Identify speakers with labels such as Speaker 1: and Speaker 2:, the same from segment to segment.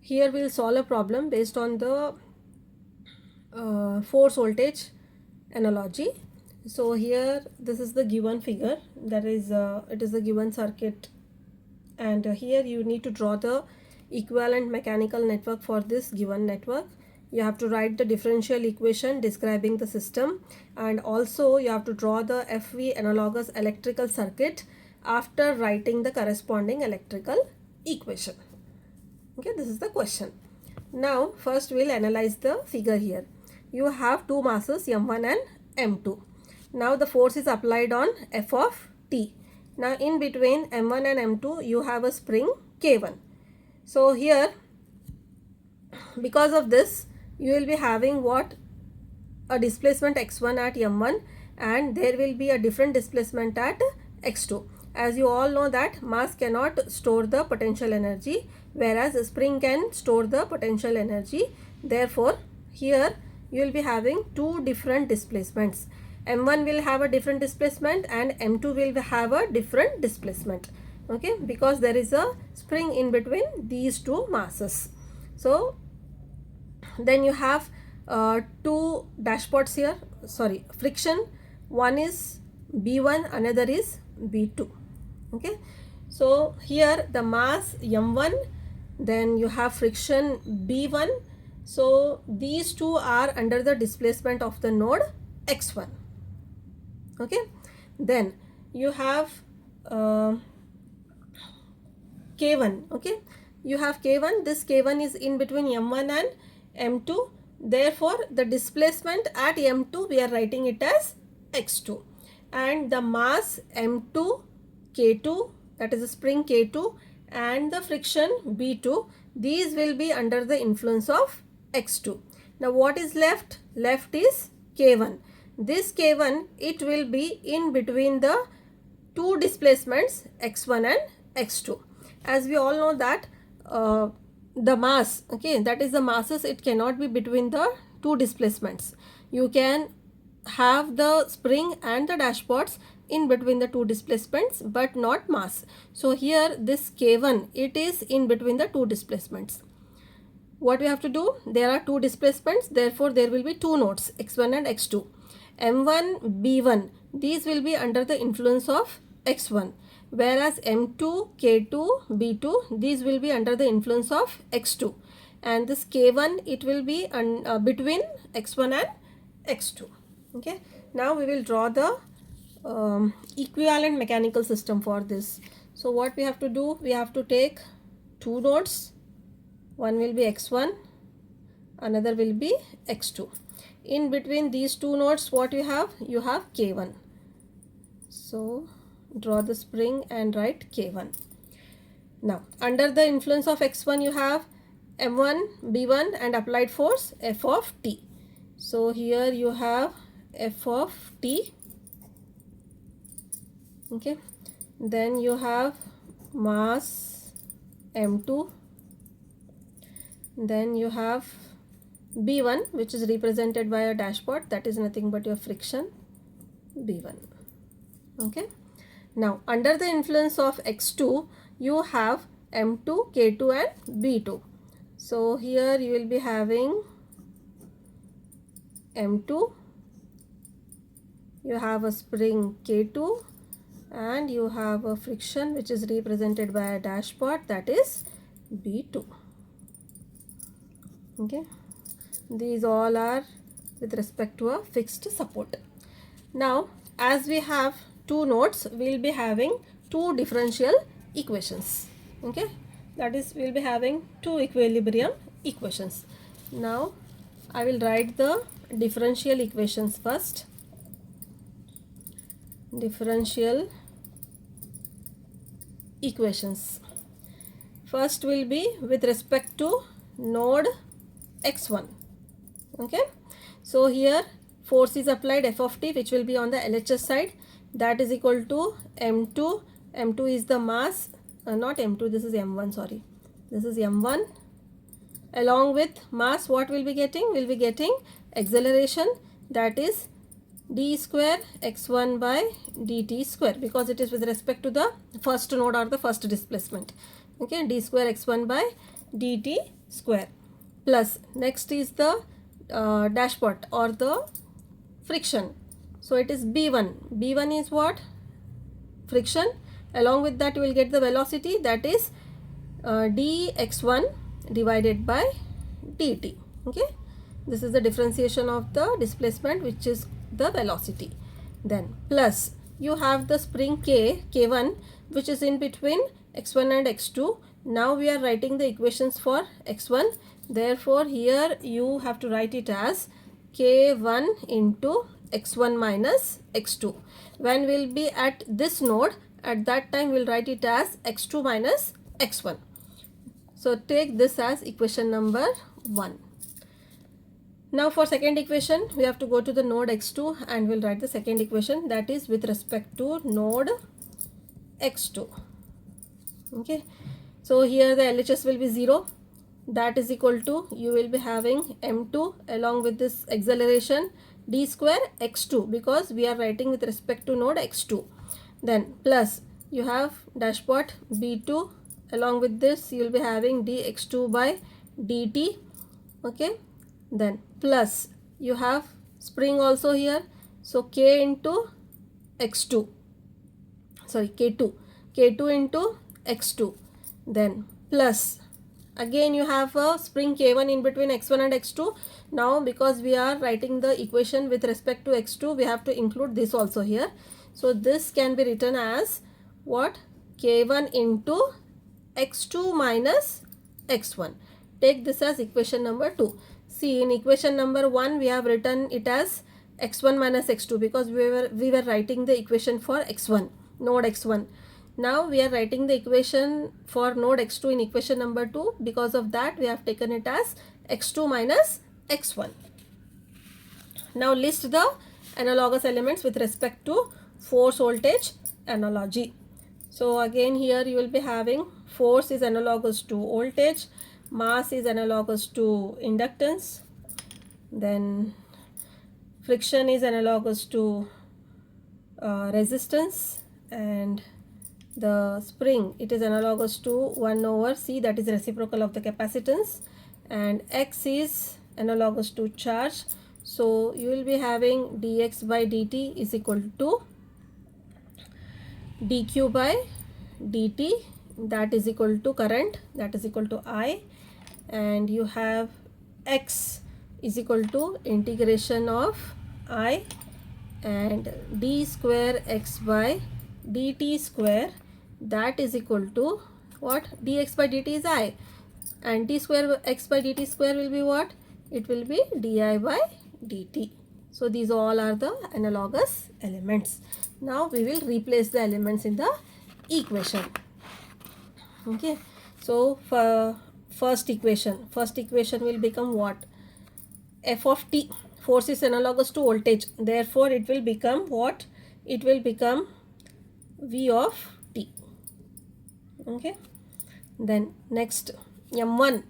Speaker 1: here we will solve a problem based on the force voltage analogy. So here this is the given figure, that is it is the given circuit, and here you need to draw the equivalent mechanical network for this given network. You have to write the differential equation describing the system, and also you have to draw the FV analogous electrical circuit after writing the corresponding electrical equation. Okay, this is the question. Now first we'll analyze the figure here. You have two masses m1 and m2. Now the force is applied on F of t. Now in between m1 and m2 you have a spring k1. So here, because of this, you will be having what? A displacement x1 at m1, and there will be a different displacement at x2. As you all know that mass cannot store the potential energy, whereas a spring can store the potential energy. Therefore here you will be having two different displacements. M1 will have a different displacement and M2 will have a different displacement. Okay, because there is a spring in between these two masses. So then you have two dashpots here, sorry, friction. One is B1, another is B2. Okay, so here the mass M1, then you have friction B1. So these two are under the displacement of the node x1. Okay, then you have K1. Okay, you have K1. This K1 is in between M1 and M2. Therefore the displacement at M2 we are writing it as x2, and the mass M2, K2, that is the spring K2, and the friction B2, these will be under the influence of x2. Now what is left? Left is K1. This K1, it will be in between the two displacements x1 and x2. As we all know that the mass, okay, that is the masses, it cannot be between the two displacements. You can have the spring and the dashpots in between the two displacements, but not mass. So here this K1, it is in between the two displacements. What we have to do? There are two displacements, therefore there will be two nodes, x1 and x2. M1, B1, these will be under the influence of x1, whereas M2, K2, B2, these will be under the influence of x2, and this K1, it will be between x1 and x2. Okay, now we will draw the equivalent mechanical system for this. So what we have to do? We have to take two nodes. One will be x1, another will be x2. In between these two nodes, what you have? You have K1. So draw the spring and write K1. Now under the influence of x1 you have M1, B1 and applied force F of t. So here you have F of t. Okay, then you have mass M2, then you have B1, which is represented by a dashpot, that is nothing but your friction B1. Okay, now under the influence of x2 you have M2, K2 and B2. So here you will be having M2, you have a spring K2, and you have a friction which is represented by a dashpot, that is B2. Okay, these all are with respect to a fixed support. Now as we have two nodes, we will be having two differential equations. Okay, that is we will be having two equilibrium equations. Now I will write the differential equations first. Differential equations. First will be with respect to node x1. Okay, so here force is applied F of t, which will be on the LHS side, that is equal to M2. M2 is the mass, not M2, this is M1, sorry, this is M1. Along with mass, what will be getting? We'll be getting acceleration, that is d square x1 by dt square, because it is with respect to the first node or the first displacement. Okay, d square x1 by dt square plus next is the dashpot or the friction. So it is B1. B1 is what? Friction. Along with that you will get the velocity, that is dx1 divided by dt. Okay, this is the differentiation of the displacement, which is the velocity. Then plus you have the spring k1, which is in between x1 and x2. Now we are writing the equations for x1. Therefore here you have to write it as k1 into x1 minus x2. When we'll be at this node, at that time we'll write it as x2 minus x1. So take this as equation number 1. Now for second equation, we have to go to the node x2 and we'll write the second equation, that is with respect to node x2. Okay, so here the LHS will be 0. That is equal to, you will be having m2 along with this acceleration d square x2, because we are writing with respect to node x2. Then plus you have dashpot b2, along with this you will be having dx2 by dt. Okay, then plus you have spring also here, so k into x2, sorry k2 into x2. Then plus again you have a spring k1 in between x1 and x2. Now because we are writing the equation with respect to x2, we have to include this also here. So this can be written as what? K1 into x2 minus x1. Take this as equation number 2. See, in equation number 1 we have written it as x1 minus x2 because we were writing the equation for x1, node x1. Now we are writing the equation for node x2 in equation number 2. Because of that we have taken it as x2 minus x1. Now list the analogous elements with respect to force voltage analogy. So again here you will be having force is analogous to voltage, mass is analogous to inductance, then friction is analogous to resistance, and the spring, it is analogous to 1 over c, that is reciprocal of the capacitance, and x is analogous to charge. So you will be having dx by dt is equal to dq by dt, that is equal to current, that is equal to I, and you have x is equal to integration of I and d square x by dt square, that is equal to what? Dx by dt is I, and d square x by dt square will be what? It will be di by dt. So these all are the analogous elements. Now we will replace the elements in the equation. Okay, so for first equation will become what? F of t, force is analogous to voltage, therefore it will become what? It will become V of t. Okay, then next m1,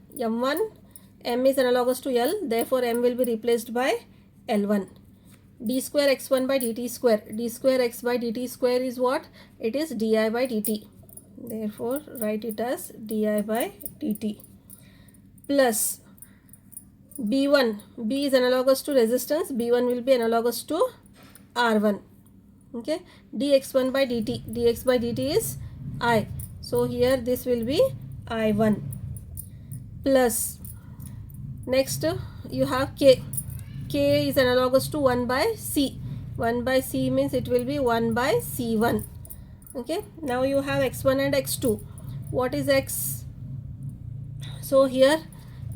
Speaker 1: m is analogous to L, therefore m will be replaced by L1. d square x1 by dt square, d square x by dt square is what? It is di by dt, therefore write it as di by dt, plus b1, b is analogous to resistance, b1 will be analogous to r1. Okay, dx1 by dt, dx by dt is I, so here this will be I1, plus next you have k is analogous to 1 by c, 1 by c means it will be 1 by c1. Okay, now you have x1 and x2. What is x? So here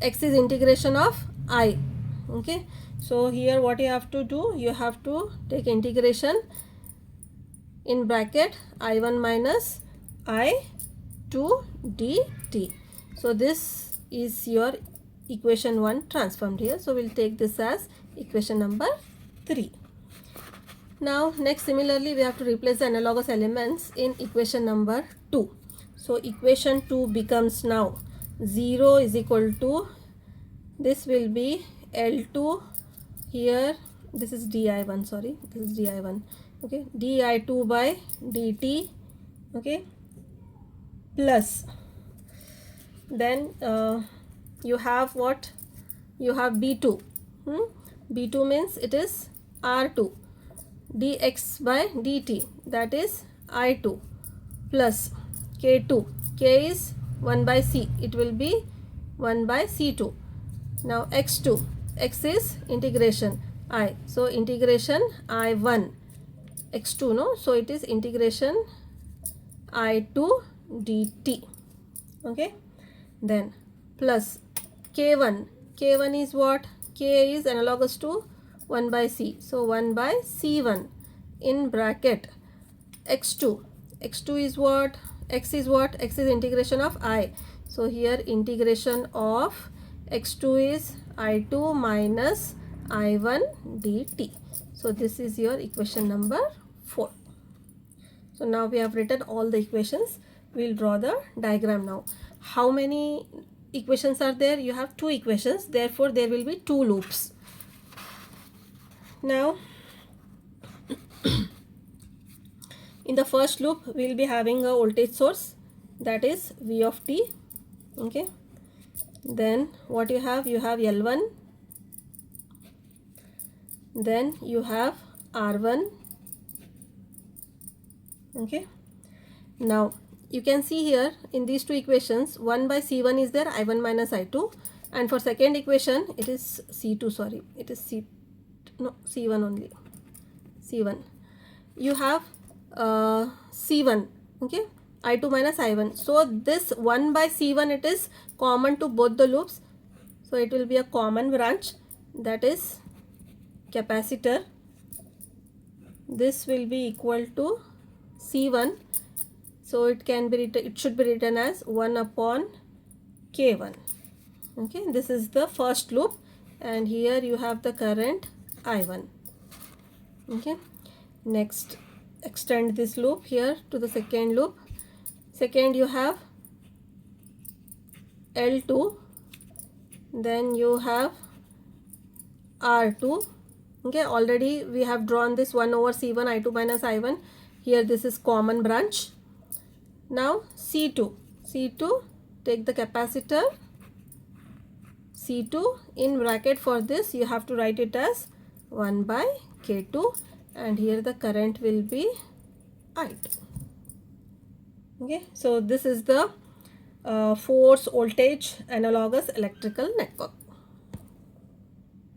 Speaker 1: x is integration of I. Okay, so here what you have to do, you have to take integration in bracket I1 minus I2 dt. So this is your equation 1 transformed here. So we'll take this as equation number 3. Now next, similarly we have to replace the analogous elements in equation number 2. So equation 2 becomes now 0 is equal to, this will be L2 here, this is di1, sorry, this is di1. Okay, di2 by dt. Okay, plus then you have what? You have B2. B2 means it is R2 dx by dt, that is I2, plus K2. K is 1 by C, it will be 1 by C2. Now x2, x is integration I, so integration I1 x2, no, so it is integration I2 dt. Okay, then plus K1. K1 is what? K is analogous to 1 by C, so 1 by C1 in bracket x2. X2 is what? X is what? X is integration of I, so here integration of x2 is I2 minus I1 dt. So this is your equation number 4. So now we have written all the equations. We'll draw the diagram now. How many equations are there? You have 2 equations, therefore there will be 2 loops. Now in the first loop we will be having a voltage source, that is V of t. Okay, then what you have? You have L1, then you have R1. Okay, now you can see here in these 2 equations 1 by C1 is there, I1 minus I2, and for second equation it is C2, sorry, it is C1 only, C1. You have C1, okay, I2 minus I1, so this 1 by C1 it is common to both the loops, so it will be a common branch, that is capacitor. This will be equal to C1, so it can be written, it should be written as 1 upon K1. Okay, this is the first loop, and here you have the current I1. Okay, next extend this loop here to the second loop. Second you have L2, then you have R2. Okay, already we have drawn this 1 over C1 I2 minus I1. Here this is common branch. Now C2, take the capacitor C2 in bracket. For this you have to write it as 1 by K2, and here the current will be I2. Okay, so this is the force voltage analogous electrical network.